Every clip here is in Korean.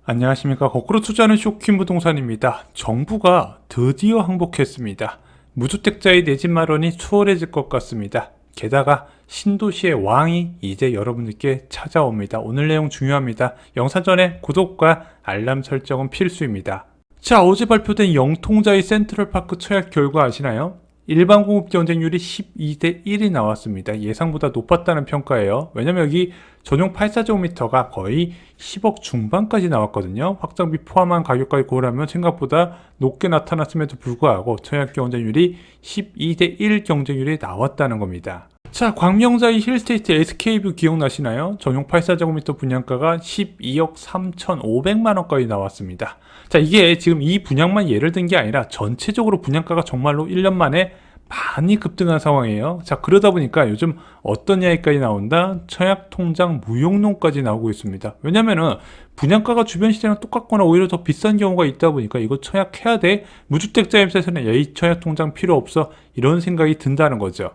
안녕하십니까. 거꾸로 투자하는 쇼킹 부동산입니다. 정부가 드디어 항복했습니다. 무주택자의 내 집 마련이 수월해질 것 같습니다. 게다가 신도시의 왕이 이제 여러분들께 찾아옵니다. 오늘 내용 중요합니다. 영상 전에 구독과 알람 설정은 필수입니다. 자, 어제 발표된 영통자의 센트럴파크 청약 결과 아시나요? 일반 공급 경쟁률이 12대 1이 나왔습니다. 예상보다 높았다는 평가예요. 왜냐면 여기 전용 84제곱미터가 거의 10억 중반까지 나왔거든요. 확장비 포함한 가격까지 고려하면 생각보다 높게 나타났음에도 불구하고 청약 경쟁률이 12대 1 경쟁률이 나왔다는 겁니다. 자, 광명자이 힐스테이트 SK뷰 기억나시나요? 전용 84제곱미터 분양가가 12억 3,500만원까지 나왔습니다. 자, 이게 지금 이 분양만 예를 든 게 아니라 전체적으로 분양가가 정말로 1년 만에 많이 급등한 상황이에요. 자, 그러다 보니까 요즘 어떤 이야기까지 나온다? 청약통장 무용론까지 나오고 있습니다. 왜냐면은 분양가가 주변 시세랑 똑같거나 오히려 더 비싼 경우가 있다 보니까 이거 청약해야 돼? 무주택자 입장에서는 이 청약통장 필요 없어? 이런 생각이 든다는 거죠.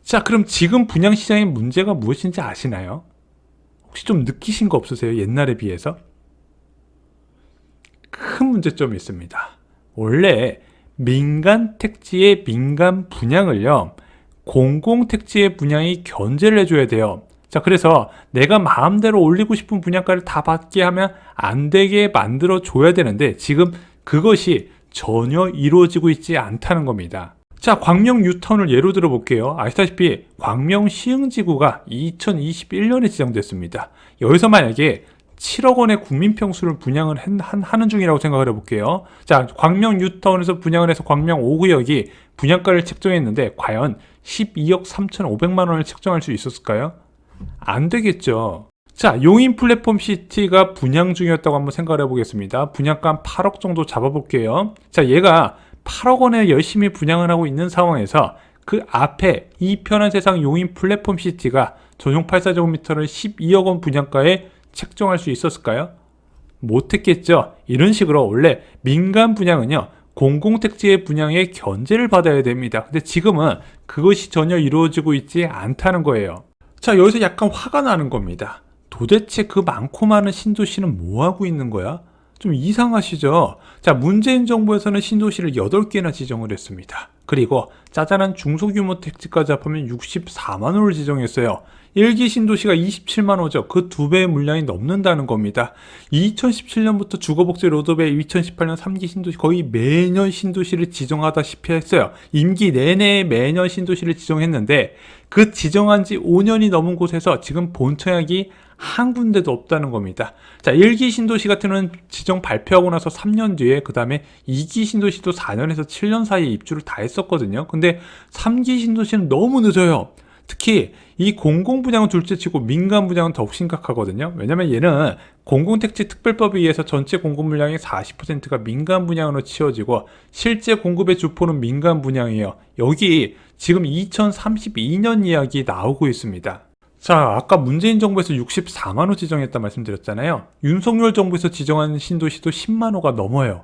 자, 그럼 지금 분양시장의 문제가 무엇인지 아시나요? 혹시 좀 느끼신 거 없으세요? 옛날에 비해서? 큰 문제점이 있습니다. 원래 민간 택지의 민간 분양을요, 공공 택지의 분양이 견제를 해줘야 돼요. 자, 그래서 내가 마음대로 올리고 싶은 분양가를 다 받게 하면 안 되게 만들어 줘야 되는데 지금 그것이 전혀 이루어지고 있지 않다는 겁니다. 자, 광명 뉴타운을 예로 들어 볼게요. 아시다시피 광명 시흥지구가 2021년에 지정됐습니다. 여기서 만약에 7억 원의 국민평수를 분양을 하는 중이라고 생각을 해볼게요. 자, 광명 뉴타운에서 분양을 해서 광명 5구역이 분양가를 책정했는데 과연 12억 3,500만 원을 책정할 수 있었을까요? 안 되겠죠. 자, 용인 플랫폼 시티가 분양 중이었다고 한번 생각을 해보겠습니다. 분양가 한 8억 정도 잡아볼게요. 자, 얘가 8억 원에 열심히 분양을 하고 있는 상황에서 그 앞에 이 편한 세상 용인 플랫폼 시티가 전용 84제곱미터를 12억 원 분양가에 책정할 수 있었을까요? 못했겠죠. 이런 식으로 원래 민간 분양은요, 공공택지의 분양에 견제를 받아야 됩니다. 근데 지금은 그것이 전혀 이루어지고 있지 않다는 거예요. 자, 여기서 약간 화가 나는 겁니다. 도대체 그 많고 많은 신도시는 뭐 하고 있는 거야? 좀 이상하시죠? 자, 문재인 정부에서는 신도시를 8개나 지정을 했습니다. 그리고 짜잘한 중소규모 택지까지 합하면 64만 호를 지정했어요. 1기 신도시가 27만 호죠. 그 2배의 물량이 넘는다는 겁니다. 2017년부터 주거복지 로드맵 2018년 3기 신도시 거의 매년 신도시를 지정하다시피 했어요. 임기 내내 매년 신도시를 지정했는데 그 지정한 지 5년이 넘은 곳에서 지금 본청약이 한 군데도 없다는 겁니다. 자, 1기 신도시 같은 경우는 지정 발표하고 나서 3년 뒤에 그 다음에 2기 신도시도 4년에서 7년 사이에 입주를 다 했었거든요. 근데 3기 신도시는 너무 늦어요. 특히 이 공공분양은 둘째치고 민간분양은 더욱 심각하거든요. 왜냐면 얘는 공공택지 특별법에 의해서 전체 공급물량의 40%가 민간분양으로 치워지고 실제 공급의 주포는 민간분양이에요. 여기 지금 2032년 이야기 나오고 있습니다. 자, 아까 문재인 정부에서 64만 호 지정했다 말씀드렸잖아요. 윤석열 정부에서 지정한 신도시도 10만 호가 넘어요.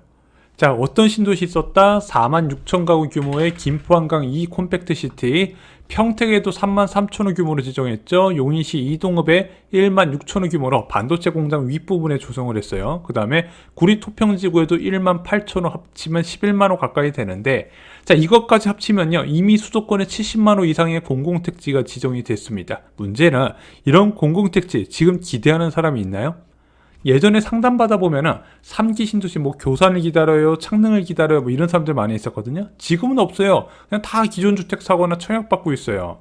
자, 어떤 신도시 있었다? 4만 6천 가구 규모의 김포 한강 2 콤팩트 시티, 평택에도 3만 3천 호 규모로 지정했죠. 용인시 이동읍에 1만 6천 호 규모로 반도체 공장 윗부분에 조성을 했어요. 그 다음에 구리 토평지구에도 1만 8천 호 합치면 11만 호 가까이 되는데, 자, 이것까지 합치면요, 이미 수도권에 70만 호 이상의 공공택지가 지정이 됐습니다. 문제는 이런 공공택지 지금 기대하는 사람이 있나요? 예전에 상담 받아보면은 3기 신도시 뭐 교산을 기다려요, 창능을 기다려요, 뭐 이런 사람들 많이 있었거든요. 지금은 없어요. 그냥 다 기존 주택 사거나 청약받고 있어요.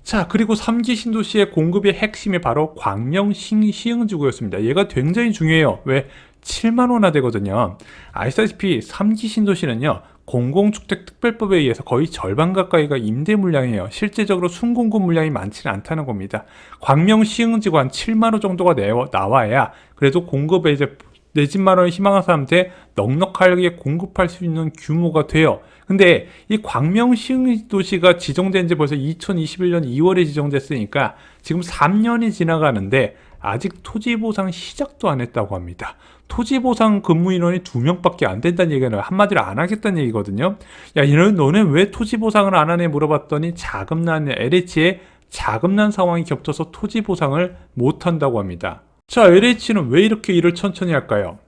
자, 그리고 3기 신도시의 공급의 핵심이 바로 광명 시흥지구였습니다. 얘가 굉장히 중요해요. 왜? 7만 원나 되거든요. 아시다시피 3기 신도시는요, 공공주택 특별법에 의해서 거의 절반 가까이가 임대 물량이에요. 실제적으로 순공급 물량이 많지는 않다는 겁니다. 광명 시흥지구 한 7만 호 정도가 나와야 그래도 공급에 이제 내 집 마련을 희망하는 사람한테 넉넉하게 공급할 수 있는 규모가 돼요. 근데 이 광명 시흥도시가 지정된 지 벌써 2021년 2월에 지정됐으니까 지금 3년이 지나가는데 아직 토지보상 시작도 안 했다고 합니다. 토지보상 근무인원이 2명밖에 안 된다는 얘기는 한마디로 안 하겠다는 얘기거든요. 야, 너는 왜 토지보상을 안 하네 물어봤더니 자금난 LH에 자금난 상황이 겹쳐서 토지보상을 못 한다고 합니다. 자, LH는 왜 이렇게 일을 천천히 할까요?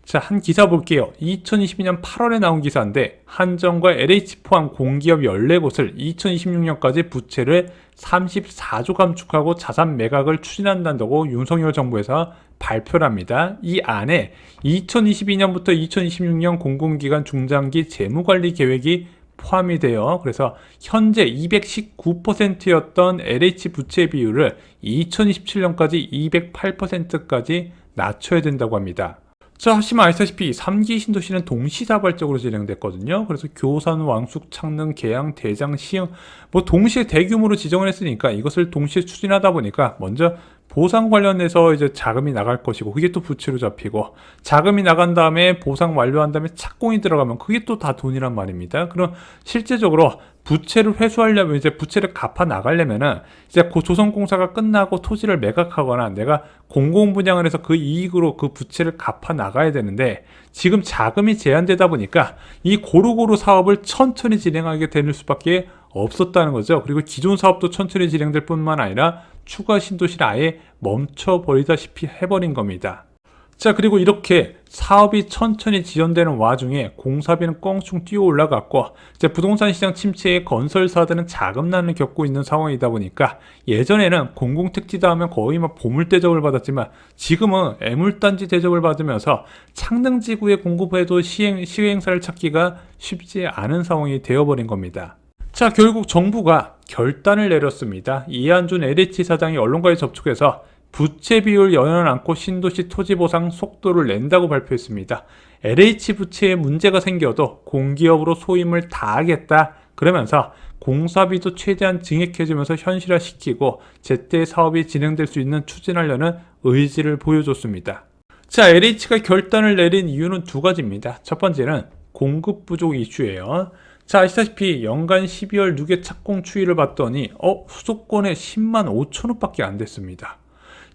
자, 한 기사 볼게요. 2022년 8월에 나온 기사인데 한전과 LH 포함 공기업 14곳을 2026년까지 부채를 34조 감축하고 자산 매각을 추진한다고 윤석열 정부에서 발표를 합니다. 이 안에 2022년부터 2026년 공공기관 중장기 재무관리 계획이 포함이 돼요. 그래서 현재 219%였던 LH 부채 비율을 2027년까지 208%까지 낮춰야 된다고 합니다. 자, 하지만 아시다시피 3기 신도시는 동시다발적으로 진행됐거든요. 그래서 교산, 왕숙, 창릉, 계양, 대장, 시흥 뭐 동시에 대규모로 지정을 했으니까 이것을 동시에 추진하다 보니까 먼저 보상 관련해서 이제 자금이 나갈 것이고 그게 또 부채로 잡히고 자금이 나간 다음에 보상 완료한 다음에 착공이 들어가면 그게 또 다 돈이란 말입니다. 그럼 실제적으로 부채를 회수하려면 이제 부채를 갚아 나가려면은 이제 조선공사가 끝나고 토지를 매각하거나 내가 공공분양을 해서 그 이익으로 그 부채를 갚아 나가야 되는데 지금 자금이 제한되다 보니까 이 고루고루 사업을 천천히 진행하게 될 수밖에 없었다는 거죠. 그리고 기존 사업도 천천히 진행될 뿐만 아니라 추가 신도시를 아예 멈춰버리다시피 해버린 겁니다. 자, 그리고 이렇게 사업이 천천히 지연되는 와중에 공사비는 껑충 뛰어 올라갔고 이제 부동산 시장 침체에 건설사들은 자금난을 겪고 있는 상황이다 보니까 예전에는 공공택지다 하면 거의 막 보물 대접을 받았지만 지금은 애물단지 대접을 받으면서 창릉지구에 공급해도 시행사를 찾기가 쉽지 않은 상황이 되어버린 겁니다. 자, 결국 정부가 결단을 내렸습니다. 이한준 LH 사장이 언론과의 접촉에서 부채 비율 연연 않고 신도시 토지 보상 속도를 낸다고 발표했습니다. LH 부채에 문제가 생겨도 공기업으로 소임을 다하겠다 그러면서 공사비도 최대한 증액해주면서 현실화시키고 제때 사업이 진행될 수 있는 추진하려는 의지를 보여줬습니다. 자, LH가 결단을 내린 이유는 두 가지입니다. 첫 번째는 공급 부족 이슈예요. 자, 아시다시피 연간 12월 누계 착공 추이를 봤더니 수도권에 10만 5천호 밖에 안 됐습니다.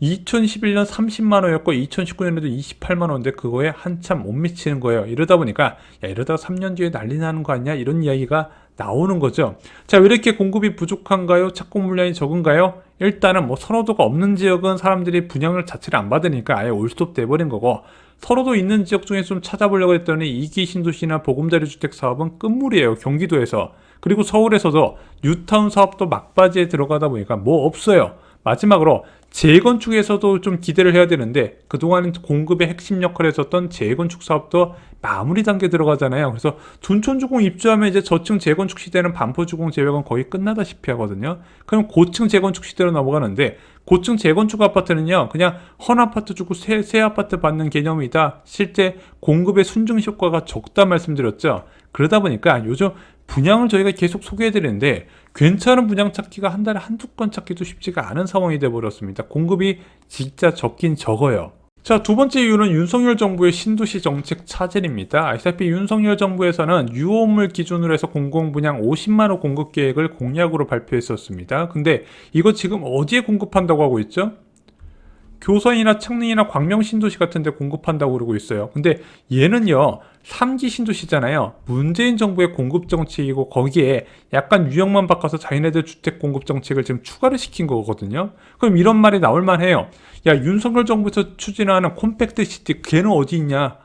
2011년 30만 원이었고 2019년에도 28만 원인데 그거에 한참 못 미치는 거예요. 이러다 보니까 이러다가 3년 뒤에 난리 나는 거 아니야? 이런 이야기가 나오는 거죠. 자, 왜 이렇게 공급이 부족한가요? 착공 물량이 적은가요? 일단은 뭐 선호도가 없는 지역은 사람들이 분양을 자체를 안 받으니까 아예 올스톱 돼버린 거고 선호도 있는 지역 중에 좀 찾아보려고 했더니 2기 신도시나 보금자리 주택 사업은 끝물이에요. 경기도에서. 그리고 서울에서도 뉴타운 사업도 막바지에 들어가다 보니까 뭐 없어요. 마지막으로 재건축에서도 좀 기대를 해야 되는데 그동안 공급의 핵심 역할을 했었던 재건축 사업도 마무리 단계 들어가잖아요. 그래서 둔촌주공 입주하면 이제 저층 재건축 시대는 반포주공 제외는 거의 끝나다시피 하거든요. 그럼 고층 재건축 시대로 넘어가는데 고층 재건축 아파트는요 그냥 헌 아파트 주고 새 아파트 받는 개념이다. 실제 공급의 순증 효과가 적다 말씀드렸죠. 그러다 보니까 요즘 분양을 저희가 계속 소개해드리는데 괜찮은 분양 찾기가 한 달에 한두 건 찾기도 쉽지가 않은 상황이 되어버렸습니다. 공급이 진짜 적긴 적어요. 자, 두 번째 이유는 윤석열 정부의 신도시 정책 차질입니다. 아시다시피 윤석열 정부에서는 유호물 기준으로 해서 공공분양 50만호 공급 계획을 공약으로 발표했었습니다. 근데 이거 지금 어디에 공급한다고 하고 있죠? 교선이나 창릉이나 광명 신도시 같은 데 공급한다고 그러고 있어요. 근데 얘는요 3기 신도시잖아요. 문재인 정부의 공급 정책이고 거기에 약간 유형만 바꿔서 자기네들 주택 공급 정책을 지금 추가를 시킨 거거든요. 그럼 이런 말이 나올 만해요. 야, 윤석열 정부에서 추진하는 콤팩트 시티 걔는 어디 있냐?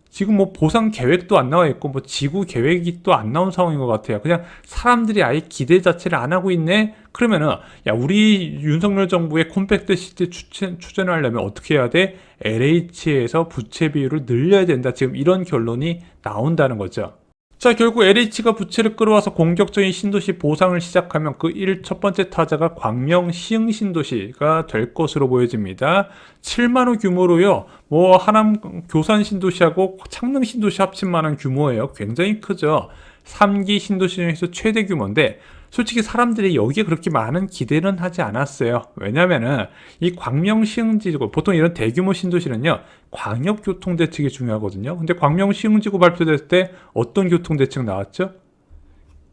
지금 뭐 보상 계획도 안 나와 있고 뭐 지구 계획이 또 안 나온 상황인 것 같아요. 그냥 사람들이 아예 기대 자체를 안 하고 있네. 그러면은 야, 우리 윤석열 정부의 콤팩트 시티 추진을 하려면 어떻게 해야 돼? LH에서 부채 비율을 늘려야 된다. 지금 이런 결론이 나온다는 거죠. 자, 결국 LH가 부채를 끌어와서 공격적인 신도시 보상을 시작하면 그 첫 번째 타자가 광명 시흥 신도시가 될 것으로 보여집니다. 7만호 규모로요. 뭐 하남 교산 신도시하고 창릉 신도시 합친 만한 규모예요. 굉장히 크죠. 3기 신도시 중에서 최대 규모인데 솔직히 사람들이 여기에 그렇게 많은 기대는 하지 않았어요. 왜냐면은 이 광명 시흥지구 보통 이런 대규모 신도시는요 광역교통대책이 중요하거든요. 근데 광명 시흥지구 발표됐을 때 어떤 교통대책 나왔죠?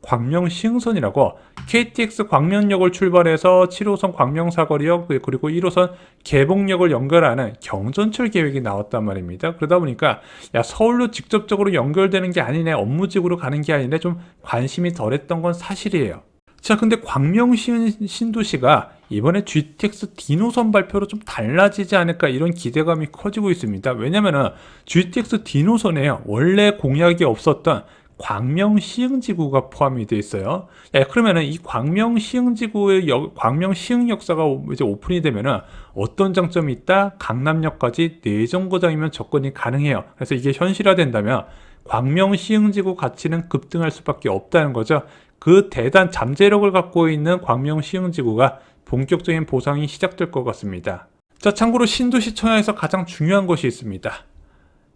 광명시흥선이라고 KTX 광명역을 출발해서 7호선 광명사거리역 그리고 1호선 개봉역을 연결하는 경전철 계획이 나왔단 말입니다. 그러다 보니까 야 서울로 직접적으로 연결되는 게 아니네, 업무직으로 가는 게 아니네, 좀 관심이 덜했던 건 사실이에요. 자, 근데 광명시 신도시가 이번에 GTX D노선 발표로 좀 달라지지 않을까 이런 기대감이 커지고 있습니다. 왜냐면은 GTX D노선에 원래 공약이 없었던 광명시흥지구가 포함이 되어 있어요. 야, 그러면은 이 광명시흥지구의 광명시흥 역사가 이제 오픈이 되면은 어떤 장점이 있다? 강남역까지 4정거장이면 접근이 가능해요. 그래서 이게 현실화된다면 광명시흥지구 가치는 급등할 수밖에 없다는 거죠. 그 대단 잠재력을 갖고 있는 광명시흥지구가 본격적인 보상이 시작될 것 같습니다. 자, 참고로 신도시 청약에서 가장 중요한 것이 있습니다.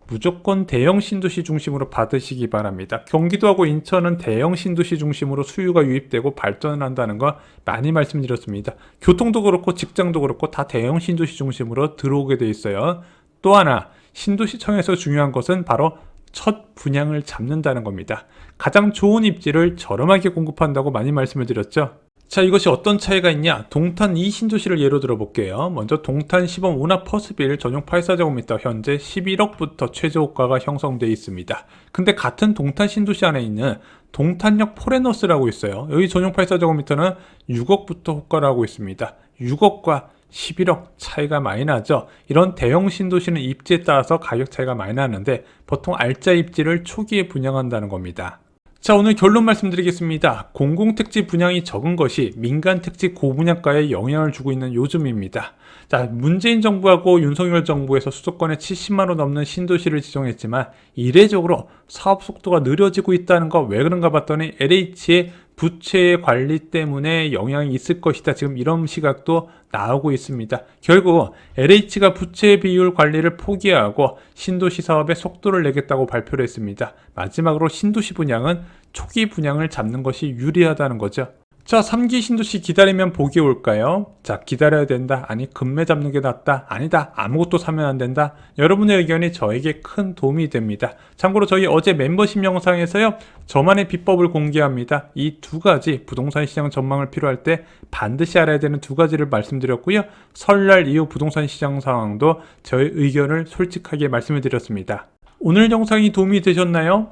무조건 대형 신도시 중심으로 받으시기 바랍니다. 경기도하고 인천은 대형 신도시 중심으로 수요가 유입되고 발전을 한다는 거 많이 말씀드렸습니다. 교통도 그렇고 직장도 그렇고 다 대형 신도시 중심으로 들어오게 돼 있어요. 또 하나, 신도시 청약에서 중요한 것은 바로 첫 분양을 잡는다는 겁니다. 가장 좋은 입지를 저렴하게 공급한다고 많이 말씀을 드렸죠. 자, 이것이 어떤 차이가 있냐? 동탄 2신도시를 예로 들어볼게요. 먼저 동탄 시범 운합 퍼스빌 전용 84제곱미터 현재 11억부터 최저호가가 형성되어 있습니다. 근데 같은 동탄 신도시 안에 있는 동탄역 포레너스라고 있어요. 여기 전용 84제곱미터는 6억부터 호가를 하고 있습니다. 6억과 11억 차이가 많이 나죠. 이런 대형 신도시는 입지에 따라서 가격 차이가 많이 나는데 보통 알짜 입지를 초기에 분양한다는 겁니다. 자, 오늘 결론 말씀드리겠습니다. 공공택지 분양이 적은 것이 민간택지 고분양가에 영향을 주고 있는 요즘입니다. 자, 문재인 정부하고 윤석열 정부에서 수도권에 70만호 넘는 신도시를 지정했지만 이례적으로 사업 속도가 느려지고 있다는 거 왜 그런가 봤더니 LH의 부채 관리 때문에 영향이 있을 것이다. 지금 이런 시각도 나오고 있습니다. 결국 LH가 부채 비율 관리를 포기하고 신도시 사업에 속도를 내겠다고 발표를 했습니다. 마지막으로 신도시 분양은 초기 분양을 잡는 것이 유리하다는 거죠. 자, 3기 신도시 기다리면 복이 올까요? 자, 기다려야 된다. 아니, 금매 잡는 게 낫다. 아니다. 아무것도 사면 안 된다. 여러분의 의견이 저에게 큰 도움이 됩니다. 참고로 저희 어제 멤버십 영상에서요, 저만의 비법을 공개합니다. 이 두 가지 부동산 시장 전망을 필요할 때 반드시 알아야 되는 두 가지를 말씀드렸고요. 설날 이후 부동산 시장 상황도 저의 의견을 솔직하게 말씀을 드렸습니다. 오늘 영상이 도움이 되셨나요?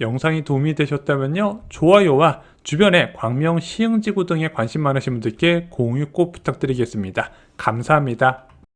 영상이 도움이 되셨다면요, 좋아요와 주변에 광명 시흥지구 등에 관심 많으신 분들께 공유 꼭 부탁드리겠습니다. 감사합니다.